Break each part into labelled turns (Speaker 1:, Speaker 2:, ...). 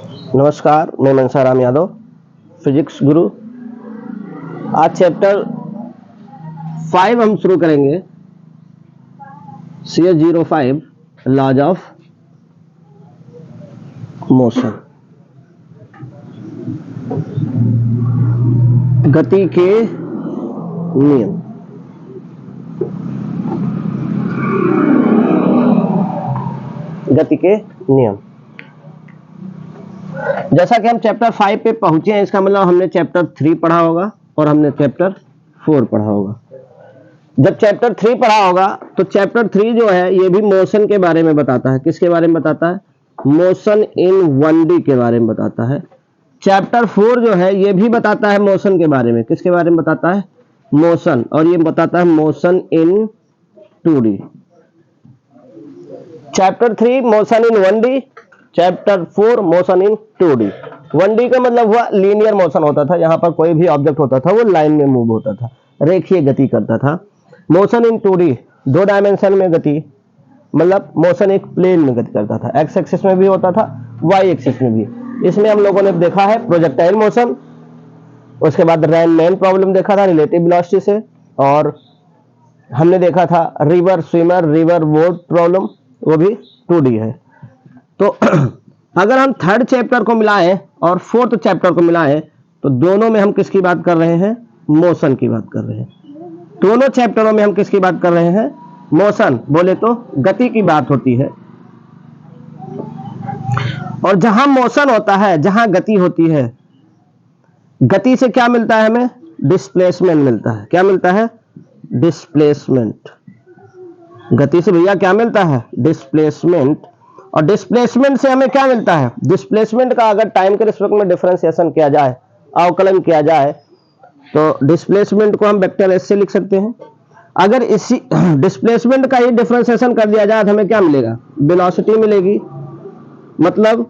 Speaker 1: नमस्कार, मैं मनसाराम यादव, फिजिक्स गुरु। आज चैप्टर 5 हम शुरू करेंगे। CS05 लॉज ऑफ मोशन, गति के नियम। गति के नियम, जैसा कि हम चैप्टर 5 पे पहुंचे हैं, इसका मतलब हमने चैप्टर 3 पढ़ा होगा और हमने चैप्टर 4 पढ़ा होगा। जब चैप्टर 3 पढ़ा होगा तो चैप्टर 3 जो है ये भी मोशन के बारे में बताता है। किसके बारे में बताता है? मोशन इन 1D के बारे में बताता है। चैप्टर 4 जो है ये भी बताता है मोशन के बारे में। किसके बारे में बताता है? मोशन। और ये बताता है motion in 2D। Chapter 3 motion in 1D, chapter 4 motion in 2D। 1D का मतलब हुआ लीनियर मोशन होता था, यहाँ पर कोई भी ऑब्जेक्ट होता था वो लाइन में मूव होता था, रेखीय गति करता था। मोशन इन 2D 2 डायमेंशन में गति, मतलब मोशन एक प्लेन में गति करता था। एक्स एक्सिस में भी होता था, वाई एक्सिस में भी। इसमें हम लोगों ने देखा है प्रोजेक्टाइल मोशन, उसके बाद रैनमैन प्रॉब्लम देखा था रिलेटिव वेलोसिटी से, और हमने देखा था river swimmer river boat problem, वो भी 2D है। तो अगर हम थर्ड चैप्टर को मिलाएं और फोर्थ चैप्टर को मिलाएं तो दोनों में हम किसकी बात कर रहे हैं? मोशन की बात कर रहे हैं। दोनों चैप्टरों में हम किसकी बात कर रहे हैं? मोशन। बोले तो गति की बात होती है। और जहां मोशन होता है, जहां गति होती है, गति से क्या मिलता है हमें? डिस्प्लेसमेंट मिलता है। क्या मिलता है? डिस्प्लेसमेंट। गति से भैया क्या मिलता है? डिस्प्लेसमेंट। और डिस्प्लेसमेंट से हमें क्या मिलता है? डिस्प्लेसमेंट का अगर टाइम के रिस्पेक्ट में डिफरेंशिएशन किया जाए, अवकलन किया जाए, तो डिस्प्लेसमेंट को हम वेक्टर एस से लिख सकते हैं। अगर इसी डिस्प्लेसमेंट का ही डिफरेंशिएशन कर दिया जाए तो हमें क्या मिलेगा? वेलोसिटी मिलेगी। मतलब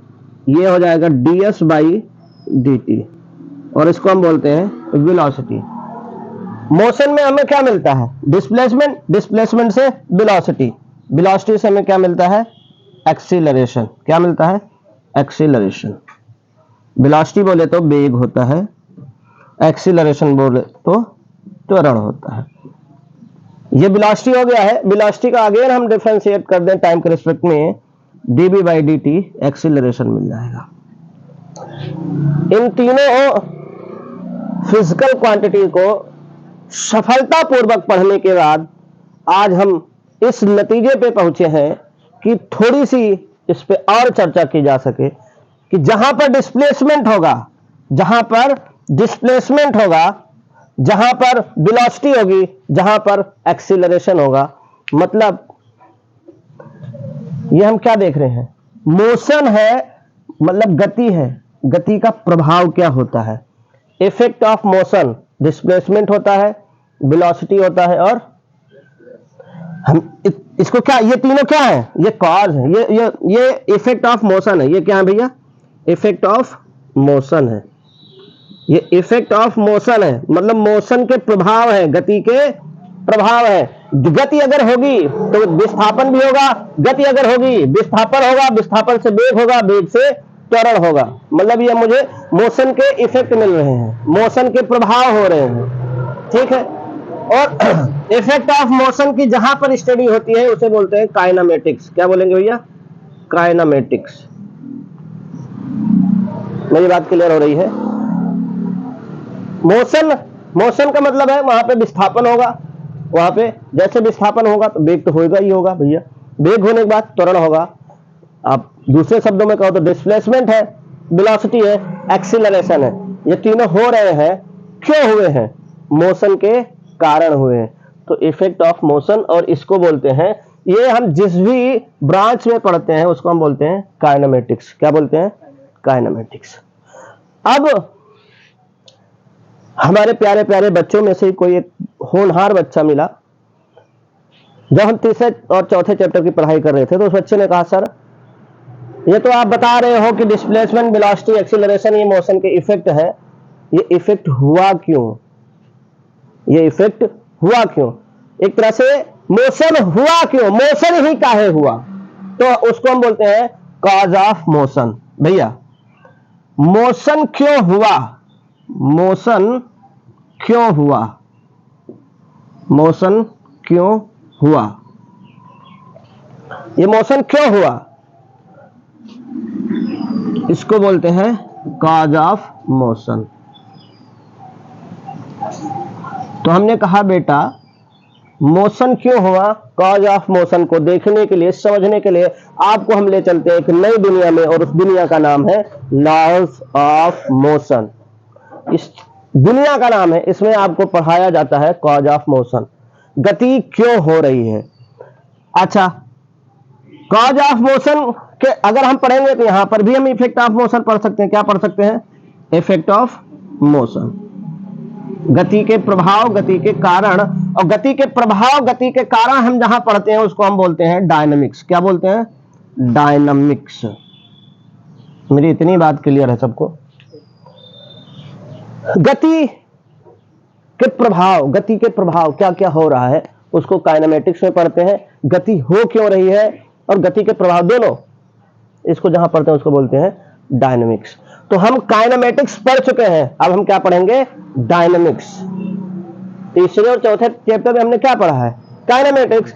Speaker 1: ये हो जाएगा ds/dt, और इसको हम बोलते हैं वेलोसिटी। मोशन में हमें क्या मिलता है? डिस्प्लेसमेंट। डिस्प्लेसमेंट से वेलोसिटी, वेलोसिटी से हमें क्या मिलता है? एक्सीलरेशन। क्या मिलता है? एक्सीलरेशन। वेलोसिटी बोले तो वेग होता है, एक्सीलरेशन बोले तो त्वरण होता है। ये वेलोसिटी हो गया है। वेलोसिटी का अगेन हम डिफरेंशिएट कर दें टाइम के रिस्पेक्ट में, dv/dt एक्सीलरेशन मिल जाएगा। इन तीनों फिजिकल क्वांटिटी को सफलतापूर्वक पढ़ने के बाद आज हम इस नतीजे पे पहुंचे हैं कि थोड़ी सी इस पे और चर्चा की जा सके कि जहां पर डिस्प्लेसमेंट होगा, जहां पर डिस्प्लेसमेंट होगा, जहां पर वेलोसिटी होगी, जहां पर एक्सीलरेशन होगा, मतलब ये हम क्या देख रहे हैं? मोशन है, मतलब गति है। गति का प्रभाव क्या होता है? इफेक्ट ऑफ मोशन, डिस्प्लेसमेंट होता है, वेलोसिटी होता है, और हम इसको क्या, ये तीनों क्या है? ये कॉज है। ये इफेक्ट ऑफ मोशन है। ये क्या है भैया? इफेक्ट ऑफ मोशन है। ये इफेक्ट ऑफ मोशन है, मतलब मोशन के प्रभाव है, गति के प्रभाव है। गति अगर होगी तो विस्थापन भी होगा, गति अगर होगी विस्थापन होगा, विस्थापन से वेग होगा, वेग से त्वरण होगा। मतलब ये मुझे मोशन के इफेक्ट मिल रहे हैं, मोशन के प्रभाव हो रहे हैं। ठीक है। और इफेक्ट ऑफ मोशन की जहां पर स्टडी होती है उसे बोलते हैं काइनेमेटिक्स। क्या बोलेंगे भैया? काइनेमेटिक्स। मेरी बात क्लियर हो रही है? मोशन का मतलब है वहां पे विस्थापन होगा, वहां पे जैसे विस्थापन होगा तो वेग तो होगा ही होगा भैया। वेग होने के बाद त्वरण होगा। आप दूसरे शब्दों में कहो तो डिस्प्लेसमेंट है, वेलोसिटी है, एक्सीलरेशन है। ये तीनों हो रहे हैं, क्यों हुए हैं? मोशन के कारण हुए हैं। तो इफेक्ट ऑफ मोशन, और इसको बोलते हैं, ये हम जिस भी ब्रांच में पढ़ते हैं उसको हम बोलते हैं काइनेमेटिक्स। क्या बोलते हैं? काइनेमेटिक्स। अब हमारे प्यारे प्यारे बच्चों में से कोई एक होनहार बच्चा मिला। जब हम तीसरे और चौथे चैप्टर की पढ़ाई कर रहे थे तो उस बच्चे ने कहा, सर ये तो आप बता रहे हो कि डिस्प्लेसमेंट, वेलोसिटी, एक्सीलरेशन ये मोशन के इफेक्ट है, ये इफेक्ट हुआ क्यों? ये इफेक्ट हुआ क्यों? एक तरह से मोशन हुआ क्यों? मोशन ही काहे हुआ? तो उसको हम बोलते हैं कॉज ऑफ मोशन। भैया मोशन क्यों हुआ, मोशन क्यों हुआ, मोशन क्यों हुआ, ये मोशन क्यों हुआ, इसको बोलते हैं कॉज ऑफ मोशन। तो हमने कहा बेटा मोशन क्यों हुआ, कॉज ऑफ मोशन को देखने के लिए, समझने के लिए आपको हम ले चलते हैं एक नई दुनिया में, और उस दुनिया का नाम है लॉज ऑफ मोशन। इस दुनिया का नाम है, इसमें आपको पढ़ाया जाता है कॉज ऑफ मोशन, गति क्यों हो रही है। अच्छा, कॉज ऑफ मोशन के अगर हम पढ़ेंगे तो यहां पर भी हम इफेक्ट ऑफ मोशन पढ़ सकते हैं। क्या पढ़ सकते हैं, इफेक्ट ऑफ मोशन, गति के प्रभाव, गति के कारण, और गति के प्रभाव, गति के कारण हम जहां पढ़ते हैं उसको हम बोलते हैं डायनामिक्स। क्या बोलते हैं, डायनामिक्स। मेरी इतनी बात क्लियर है सबको। गति के प्रभाव, गति के प्रभाव क्या क्या हो रहा है उसको काइनेमेटिक्स में पढ़ते हैं। गति हो क्यों रही है और गति के प्रभाव दोनों, इसको जहां पढ़ते हैं उसको बोलते हैं डायनामिक्स। तो हम काइनेमेटिक्स पढ़ चुके हैं, अब हम क्या पढ़ेंगे, डायनामिक्स। तीसरे और चौथे चैप्टर में हमने क्या पढ़ा है, काइनेमेटिक्स।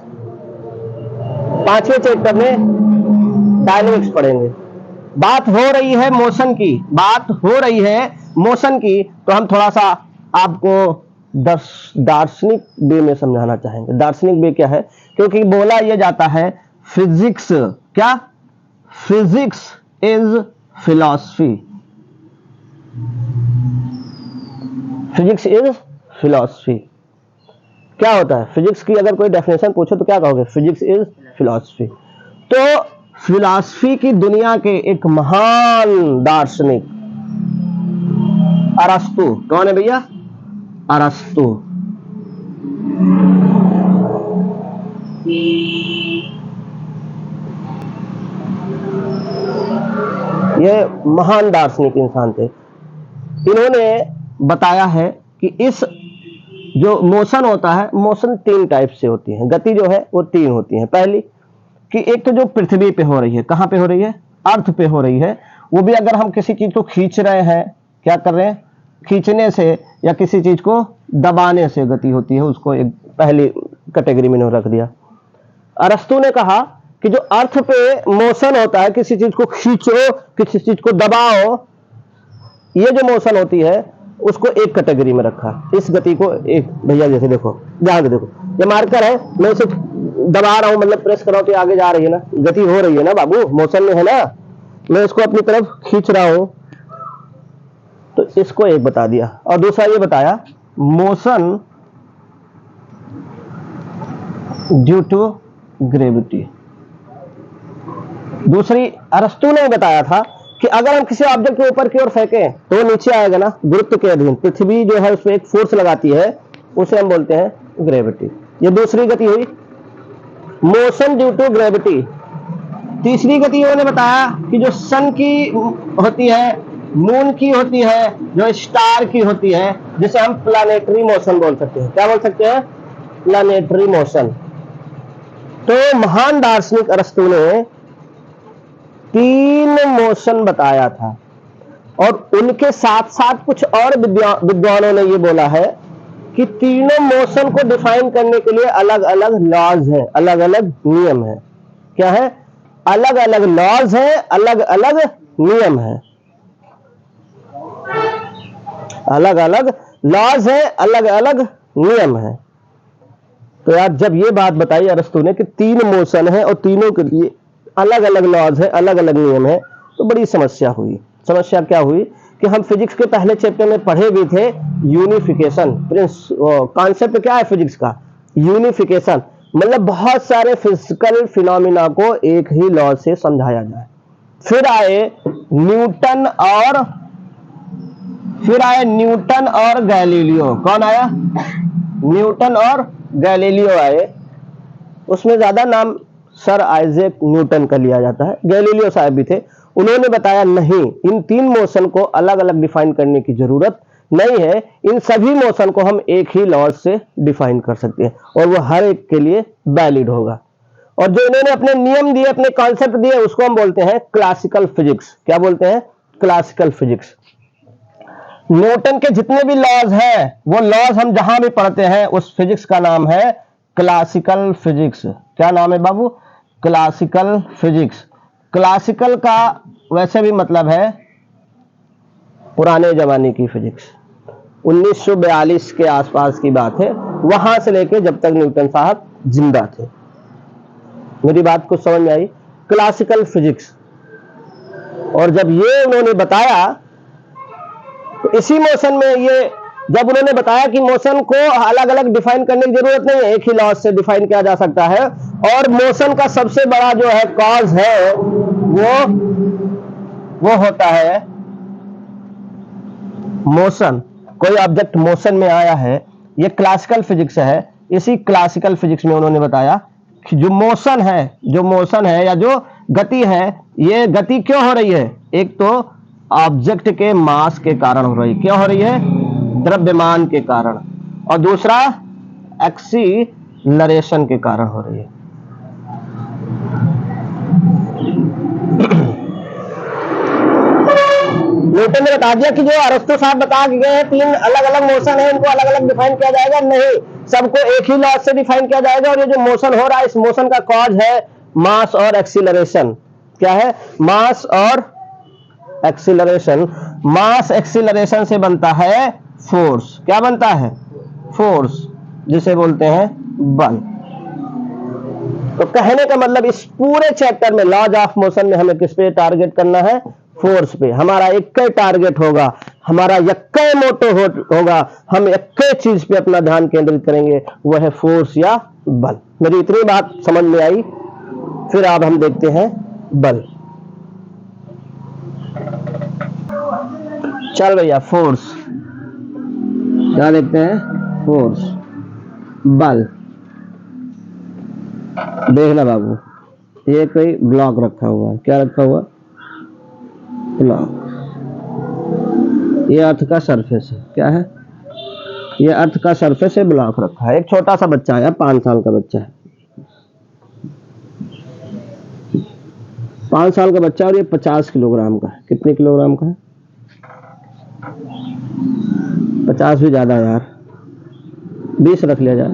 Speaker 1: पांचवें चैप्टर में डायनामिक्स पढ़ेंगे। बात हो रही है मोशन की, बात हो रही है मोशन की, तो हम थोड़ा सा आपको दार्शनिक वे में समझाना चाहेंगे। दार्शनिक वे क्या है, क्योंकि बोला यह जाता है फिजिक्स, क्या, physics is philosophy, physics is philosophy. क्या होता है फिजिक्स की, अगर कोई डेफिनेशन पूछो तो क्या कहोगे, फिजिक्स इज फिलॉसफी। तो फिलॉसफी की दुनिया के एक महान दार्शनिक अरस्तु, कौन है भैया, अरस्तु। ये महान दार्शनिक इंसान थे। इन्होंने बताया है कि इस जो मोशन होता है, मोशन तीन टाइप से होती है, गति जो है वो तीन होती है। पहली कि एक तो जो पृथ्वी पे हो रही है, कहां पे हो रही है, अर्थ पे हो रही है, वो भी अगर हम किसी चीज को खींच रहे हैं, क्या कर रहे हैं, खींचने से या किसी चीज को दबाने से गति होती है, उसको एक पहली कैटेगरी में रख दिया। अरस्तु ने कहा कि जो अर्थ पे मोशन होता है, किसी चीज को खींचो, किसी चीज को दबाओ, ये जो मोशन होती है उसको एक कैटेगरी में रखा। इस गति को एक, भैया जैसे देखो, ध्यान से देखो, ये मार्कर है, मैं इसे दबा रहा हूं, मतलब प्रेस कर रहा हूं तो आगे जा रही है ना, गति हो रही है ना बाबू, मोशन में है ना, मैं इसको अपनी तरफ खींच रहा हूं, तो इसको एक बता दिया। और दूसरा ये बताया मोशन ड्यू टू ग्रेविटी। दूसरी अरस्तु ने बताया था कि अगर हम किसी ऑब्जेक्ट को ऊपर की ओर फेंकें तो वो नीचे आएगा ना, गुरुत्व के अधीन। पृथ्वी जो है उसमें एक फोर्स लगाती है, उसे हम बोलते हैं ग्रेविटी। ये दूसरी गति हुई, मोशन ड्यू टू ग्रेविटी। तीसरी गति उन्होंने बताया कि जो सन की होती है, मून की होती है, जो स्टार की होती है, जिसे हम प्लानेटरी मोशन बोल सकते हैं। क्या बोल सकते हैं, प्लानेटरी मोशन। तो महान दार्शनिक अरस्तु ने तीन मोशन बताया था, और उनके साथ साथ कुछ और विद्वानों ने ये बोला है कि तीनों मोशन को डिफाइन करने के लिए अलग अलग लॉज हैं, अलग अलग नियम हैं। क्या है, अलग अलग लॉज हैं, अलग अलग नियम हैं, अलग अलग लॉज हैं, अलग अलग नियम हैं। तो यार जब ये बात बताई अरस्तु ने कि तीन मोशन है और तीनों के लिए अलग अलग लॉज है, अलग अलग नियम है, तो बड़ी समस्या हुई। समस्या क्या हुई कि हम फिजिक्स के पहले चैप्टर में पढ़े भी थे यूनिफिकेशन। कॉन्सेप्ट क्या है फिजिक्स का, यूनिफिकेशन, मतलब बहुत सारे फिजिकल फिनोमिना को एक ही लॉ से समझाया जाए। फिर आए न्यूटन और गैलीलियो। कौन आया, न्यूटन और गैलीलियो आए। उसमें ज्यादा नाम सर आइजैक न्यूटन का लिया जाता है, गैलीलियो साहब भी थे। उन्होंने बताया नहीं, इन तीन मोशन को अलग अलग डिफाइन करने की जरूरत नहीं है, इन सभी मोशन को हम एक ही लॉ से डिफाइन कर सकते हैं और वो हर एक के लिए वैलिड होगा। और जो इन्होंने अपने नियम दिए, अपने कॉन्सेप्ट दिए, उसको हम बोलते हैं क्लासिकल फिजिक्स। क्या बोलते हैं, क्लासिकल फिजिक्स। न्यूटन के जितने भी लॉज हैं वो लॉज हम जहां भी पढ़ते हैं उस फिजिक्स का नाम है क्लासिकल फिजिक्स। क्या नाम है बाबू? Classical physics. क्लासिकल का वैसे भी मतलब है पुराने जमाने की फिजिक्स। 1942 के आसपास की बात है, वहां से लेके जब तक न्यूटन साहब जिंदा थे। मेरी बात को समझ में आई? Classical physics. और जब ये उन्होंने बताया तो इसी मोशन में ये जब उन्होंने बताया कि मोशन को अलग अलग डिफाइन करने की जरूरत नहीं है, एक ही लॉ से डिफाइन किया जा सकता है, और मोशन का सबसे बड़ा जो है कॉज है वो होता है मोशन। कोई ऑब्जेक्ट मोशन में आया है, ये क्लासिकल फिजिक्स है। इसी क्लासिकल फिजिक्स में उन्होंने बताया कि जो मोशन है या जो गति है, ये गति क्यों हो रही है? एक तो ऑब्जेक्ट के मास के कारण हो रही है। क्यों हो रही है? द्रव्यमान के कारण। और दूसरा एक्सीलरेशन के कारण हो रही है। न्यूटन ने बता दिया कि जो अरस्तु साहब बता के गए हैं 3 अलग अलग मोशन है, इनको अलग अलग डिफाइन किया जाएगा नहीं, सबको एक ही लॉ से डिफाइन किया जाएगा। और ये जो मोशन हो रहा है, इस मोशन का कॉज है मास और एक्सीलरेशन। क्या है? मास और एक्सीलरेशन। मास एक्सीलरेशन से बनता है फोर्स। क्या बनता है? फोर्स, जिसे बोलते हैं बल। तो कहने का मतलब इस पूरे चैप्टर में लॉज ऑफ मोशन में हमें किस पे टारगेट करना है? फोर्स पे। हमारा एक ही टारगेट होगा, हमारा एक ही मोटो होगा, हम एक ही चीज पे अपना ध्यान केंद्रित करेंगे, वह है फोर्स या बल। मेरी इतनी बात समझ में आई। फिर अब हम देखते हैं बल। चल भैया, फोर्स क्या देखते हैं? फोर्स, बल। देखना बाबू, ये कोई ब्लॉक रखा हुआ है। क्या रखा हुआ? ब्लॉक। ये अर्थ का सरफेस है। क्या है? ये अर्थ का सरफेस है, ब्लॉक रखा है। एक छोटा सा बच्चा है, 5 साल का बच्चा है, 5 साल का बच्चा, और ये 50 किलोग्राम का है। कितने किलोग्राम का है? 50 भी ज्यादा यार, 20 रख लिया जाए।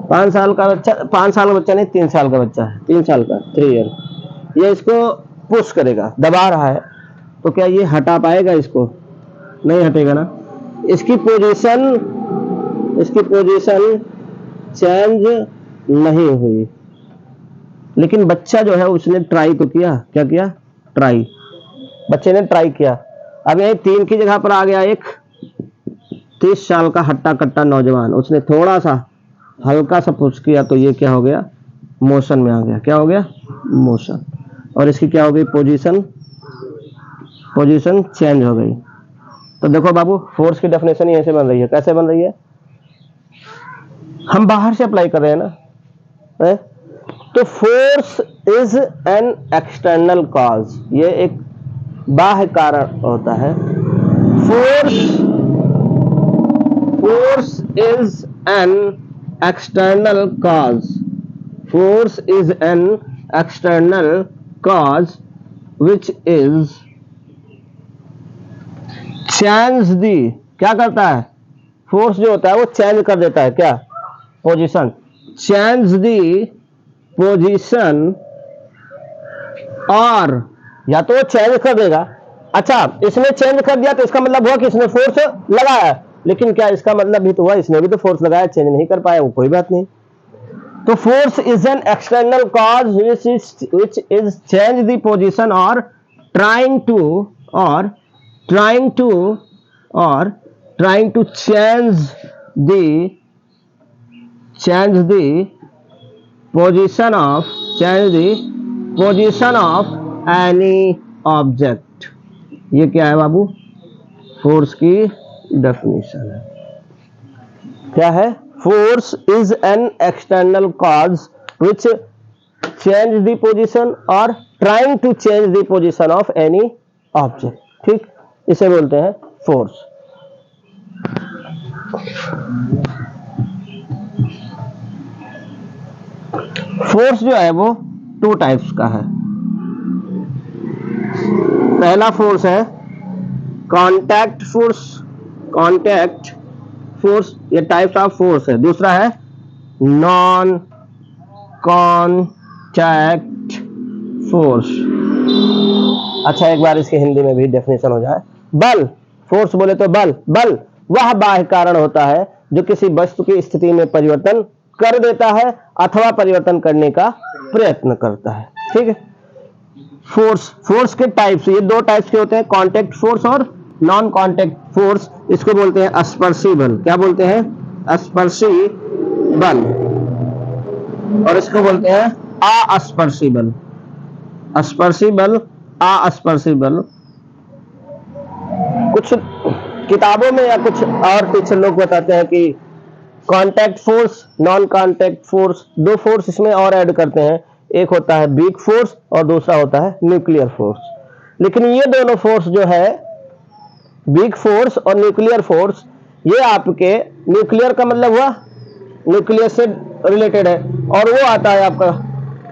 Speaker 1: 5 साल का बच्चा, 5 साल का बच्चा नहीं, 3 साल का बच्चा है, 3 साल का, 3 ईयर। ये इसको पुश करेगा, दबा रहा है, तो क्या ये हटा पाएगा? इसको नहीं हटेगा ना। इसकी पोजीशन चेंज नहीं हुई, लेकिन बच्चा जो है उसने ट्राई तो किया। क्या किया? ट्राई। बच्चे ने ट्राई किया। अब ये 3 की जगह पर आ गया एक 30 साल का हट्टा कट्टा नौजवान, उसने थोड़ा सा हल्का सा पुश किया, तो ये क्या हो गया? मोशन में आ गया। क्या हो गया? मोशन। और इसकी क्या हो गई? पोजीशन चेंज हो गई। तो देखो बाबू, फोर्स की डेफिनेशन ऐसे बन रही है। कैसे बन रही है? हम बाहर से अप्लाई कर रहे हैं ना, है? तो force is an external cause, ये एक बाह्य कारण होता है। Force is an external cause. Force is an external cause which is change the. क्या करता है? फोर्स जो होता है वो चेंज कर देता है। क्या? पोजीशन। चेंज दी पोजीशन, और या तो वो चेंज कर देगा। अच्छा, इसने चेंज कर दिया तो इसका मतलब हुआ कि इसने फोर्स लगाया, लेकिन क्या इसका मतलब भी तो हुआ इसने भी तो फोर्स लगाया, चेंज नहीं कर पाया, वो कोई बात नहीं। तो force is an external cause which is change the position और trying to change the position of any object। ये क्या है बाबू? फोर्स की डेफिनेशन है। क्या है? Force is an external cause which change the position और trying to change the position of any object. ठीक, इसे बोलते हैं फोर्स। फोर्स जो है वो 2 टाइप्स का है। पहला फोर्स है कांटेक्ट फोर्स, कांटेक्ट फोर्स ये टाइप्स ऑफ फोर्स है। दूसरा है नॉन कांटेक्ट फोर्स। अच्छा एक बार इसके हिंदी में भी डेफिनेशन हो जाए। बल, फोर्स बोले तो बल, बल वह बाह्य कारण होता है जो किसी वस्तु की स्थिति में परिवर्तन कर देता है अथवा परिवर्तन करने का प्रयत्न करता है। ठीक है। फोर्स, फोर्स के टाइप्स, ये दो टाइप्स के होते हैं, कांटेक्ट फोर्स और नॉन कांटेक्ट फोर्स। इसको बोलते हैं स्पर्शी बल। क्या बोलते हैं? स्पर्शी बल। और इसको बोलते हैं अस्पर्शी बल। स्पर्शी बल, अस्पर्शी बल। कुछ किताबों में या कुछ और टीचर लोग बताते हैं कि contact force, non contact force, दो फोर्स इसमें और ऐड करते हैं। एक होता है वीक फोर्स और दूसरा होता है न्यूक्लियर फोर्स। लेकिन ये दोनों फोर्स जो है, वीक फोर्स और न्यूक्लियर फोर्स, ये आपके न्यूक्लियर का मतलब हुआ न्यूक्लियस से रिलेटेड है, और वो आता है आपका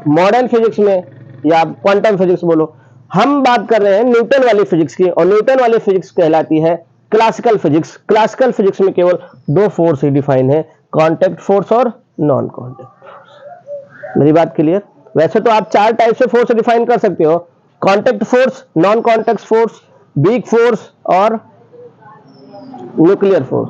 Speaker 1: मॉडर्न फिजिक्स में या क्वांटम फिजिक्स बोलो। हम बात कर रहे हैं न्यूटन वाली फिजिक्स की, और न्यूटन वाली फिजिक्स कहलाती है क्लासिकल फिजिक्स। क्लासिकल फिजिक्स में केवल दो फोर्स ही डिफाइन है, कांटेक्ट फोर्स और नॉन कांटेक्ट फोर्स। मेरी बात क्लियर? वैसे तो आप चार टाइप से फोर्स डिफाइन कर सकते हो, contact force, non contact force, weak force और न्यूक्लियर फोर्स।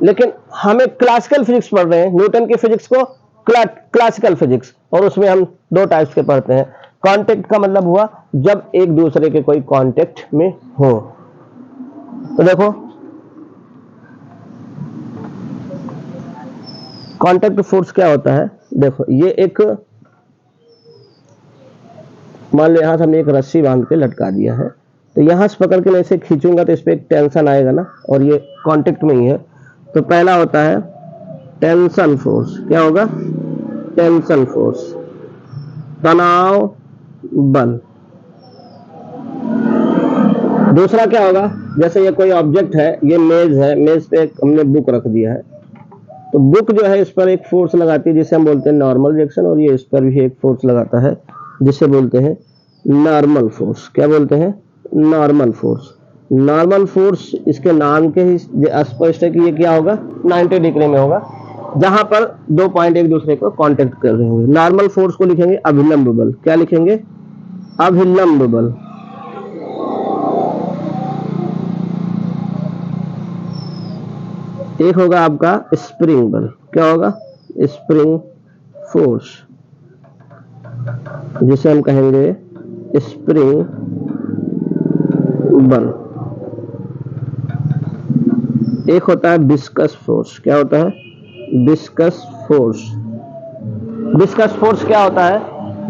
Speaker 1: लेकिन हमें क्लासिकल फिजिक्स पढ़ रहे हैं, न्यूटन की फिजिक्स को क्लासिकल फिजिक्स, और उसमें हम दो टाइप्स के पढ़ते हैं। कांटेक्ट का मतलब हुआ जब एक दूसरे के कोई कांटेक्ट में हो। तो देखो कांटेक्ट फोर्स क्या होता है। देखो ये एक, मान लो यहां से हमने एक रस्सी बांध के लटका दिया है, तो यहां से पकड़ के मैं इसे खींचूंगा तो इस पे एक टेंशन आएगा ना, और ये कांटेक्ट में ही है। तो पहला होता है टेंशन फोर्स। क्या होगा? टेंशन फोर्स, तनाव बल। दूसरा क्या होगा? जैसे ये कोई ऑब्जेक्ट है, ये मेज है, मेज पे हमने बुक रख दिया है, तो बुक जो है इस पर एक फोर्स लगाती है जिसे हम बोलते हैं नॉर्मल रिएक्शन, और ये इस पर भी एक फोर्स लगाता है जिसे बोलते हैं नॉर्मल फोर्स। क्या बोलते हैं? Normal force. नॉर्मल फोर्स इसके नाम के ही स्पष्ट है कि ये क्या होगा? 90 डिग्री में होगा, जहां पर दो पॉइंट एक दूसरे को कांटेक्ट कर रहे होंगे। नॉर्मल फोर्स को लिखेंगे अभिलंब बल। क्या लिखेंगे? अभिलंब बल। एक होगा आपका स्प्रिंग बल। क्या होगा? स्प्रिंग फोर्स, जिसे हम कहेंगे स्प्रिंग बल। एक होता है विस्कस फोर्स। क्या होता है? Viscous force. विस्कस फोर्स क्या होता है?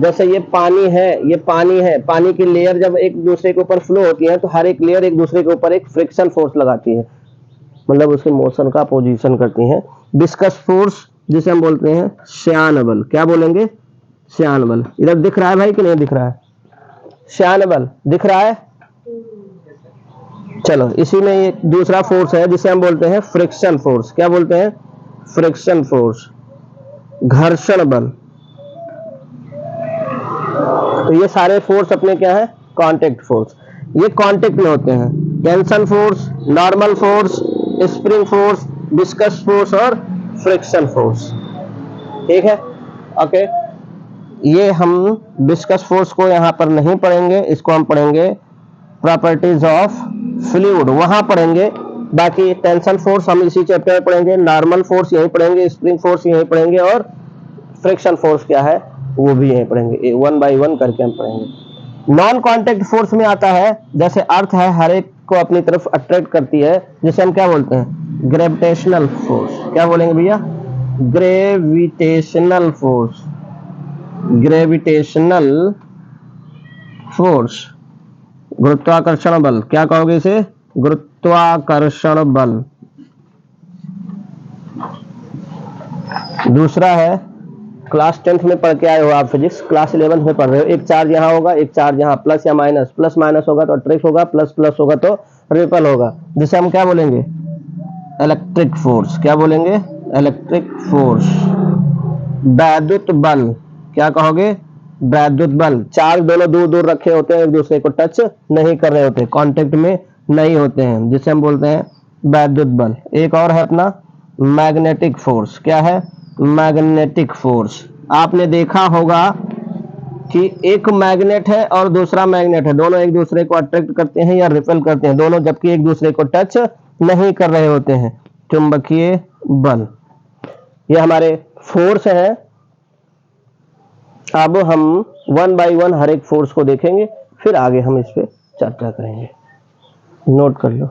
Speaker 1: जैसे ये पानी है, ये पानी है, पानी की लेयर जब एक दूसरे के ऊपर फ्लो होती है तो हर एक लेयर एक दूसरे के ऊपर एक फ्रिक्शन फोर्स लगाती है, मतलब उसके मोशन का अपोजिशन करती है। विस्कस फोर्स जिसे हम बोलते हैं श्यान बल। क्या बोलेंगे? श्यान बल। इधर दिख रहा है भाई कि नहीं दिख रहा है? श्यान बल दिख रहा है? चलो इसी में एक दूसरा फोर्स है जिसे हम बोलते हैं फ्रिक्शन फोर्स। क्या बोलते हैं? फ्रिक्शन फोर्स, घर्षण बल। तो ये सारे फोर्स अपने क्या है? Contact force. ये कांटेक्ट में होते हैं। Tension force, normal force, spring force, viscous force और फ्रिक्शन फोर्स। ठीक है, ओके। ये हम विस्कस फोर्स को यहां पर नहीं पढ़ेंगे, इसको हम पढ़ेंगे प्रॉपर्टीज ऑफ फ्लूइड, वहां पढ़ेंगे। बाकी टेंशन फोर्स हम इसी चैप्टर में पढ़ेंगे, नॉर्मल फोर्स यहीं पढ़ेंगे, स्प्रिंग फोर्स यहीं पढ़ेंगे, और फ्रिक्शन फोर्स क्या है वो भी यहीं पढ़ेंगे। वन बाय वन करके हम पढ़ेंगे। नॉन कांटेक्ट फोर्स में आता है, जैसे अर्थ है हर एक को अपनी तरफ अट्रैक्ट करती है, जिसे हम क्या बोलते हैं? Gravitational force. क्या बोलेंगे भैया? Gravitational force. ग्रेविटेशनल फोर्स, गुरुत्वाकर्षण बल। क्या कहोगे इसे? गुरुत्वाकर्षण बल। दूसरा है, क्लास 10th में पढ़ के आए हो आप फिजिक्स, क्लास 11th में पढ़ रहे हो, एक चार्ज यहाँ होगा, एक चार्ज यहाँ, प्लस या माइनस, प्लस माइनस होगा तो अट्रैक्ट होगा, प्लस प्लस होगा तो रिपल होगा, जिसे हम क्या बोलेंगे? Electric force. क्या बोलेंगे? Electric force. वैद्युत बल। क्या कहोगे? वैद्युत बल। चार्ज दोनों दूर दूर रखे होते हैं, एक दूसरे को टच नहीं कर रहे होते, कांटेक्ट में नहीं होते हैं, जिसे हम बोलते हैं वैद्युत बल। एक और है अपना मैग्नेटिक फोर्स। क्या है? Magnetic force. आपने देखा होगा कि एक मैग्नेट है और दूसरा मैग्नेट है, दोनों एक दूसरे को अट्रैक्ट करते हैं या रिपेल करते हैं, दोनों जबकि एक दूसरे को टच नहीं कर रहे होते हैं। चुंबकीय बल, ये हमारे फोर्स है। अब हम वन बाय वन हर एक फोर्स को देखेंगे, फिर आगे हम इस पे चर्चा करेंगे। नोट कर लो।